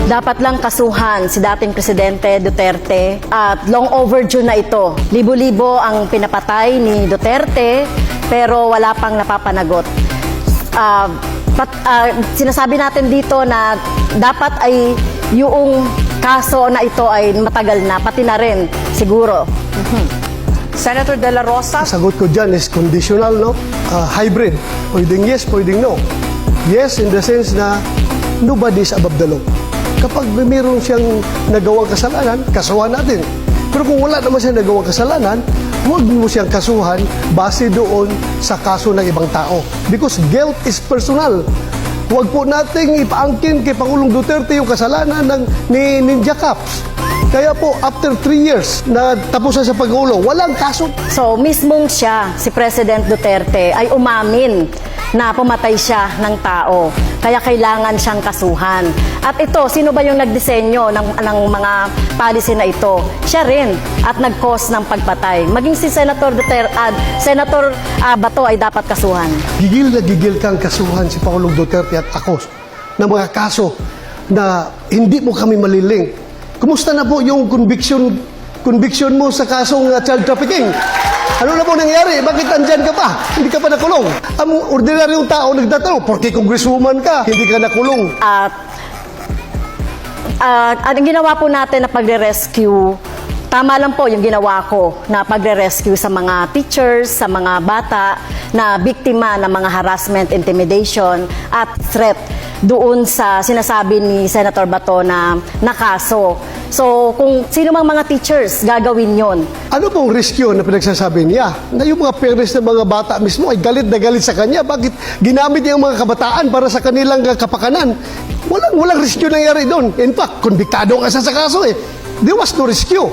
Dapat lang kasuhan si dating Presidente Duterte at long overdue na ito. Libo-libo ang pinapatay ni Duterte pero wala pang napapanagot. Sinasabi natin dito na dapat ay yung kaso na ito ay matagal na, pati na rin siguro. Senator De La Rosa? Sagot ko dyan is conditional, no? Hybrid. Pwedeng yes, pwedeng no. Yes, in the sense na nobody is above the law. Kapag mayroon siyang nagawang kasalanan, kasuhan natin. Pero kung wala naman siyang nagawang kasalanan, huwag mo siyang kasuhan base doon sa kaso ng ibang tao. Because guilt is personal. Huwag po nating ipaangkin kay Pangulong Duterte yung kasalanan ni Ninja Caps. Kaya po, after 3 years na tapusan sa pagulong, walang kaso. So, mismong siya, si President Duterte, ay umamin na pumatay siya ng tao. Kaya kailangan siyang kasuhan. At ito, sino ba yung nagdisenyo ng mga policy na ito? Siya rin at nag-cause ng pagpatay. Maging si Senator Duterte, Senator Bato ay dapat kasuhan. Gigil na gigil kang kasuhan si Pangulong Duterte at ako ng mga kaso na hindi mo kami malilink. Kumusta na po yung conviction mo sa kasong child trafficking? Ano na po nangyari? Bakit andyan ka pa? Hindi ka pa nakulong. Ang ordinaryong tao nagtatanong, porque congresswoman ka, hindi ka nakulong. Ang ginawa po natin na pagre-rescue, tama lang po yung ginawa ko na pagre-rescue sa mga teachers, sa mga bata na biktima ng mga harassment, intimidation at threat doon sa sinasabi ni Senator Bato na kaso. So, kung sino mang mga teachers, gagawin yon. Ano pong rescue na pinagsasabi niya? Na yung mga parents ng mga bata mismo ay galit na galit sa kanya. Bakit ginamit niya yung mga kabataan para sa kanilang kapakanan? Walang rescue nangyari doon. In fact, konbiktado ka sa kaso eh. There was no rescue.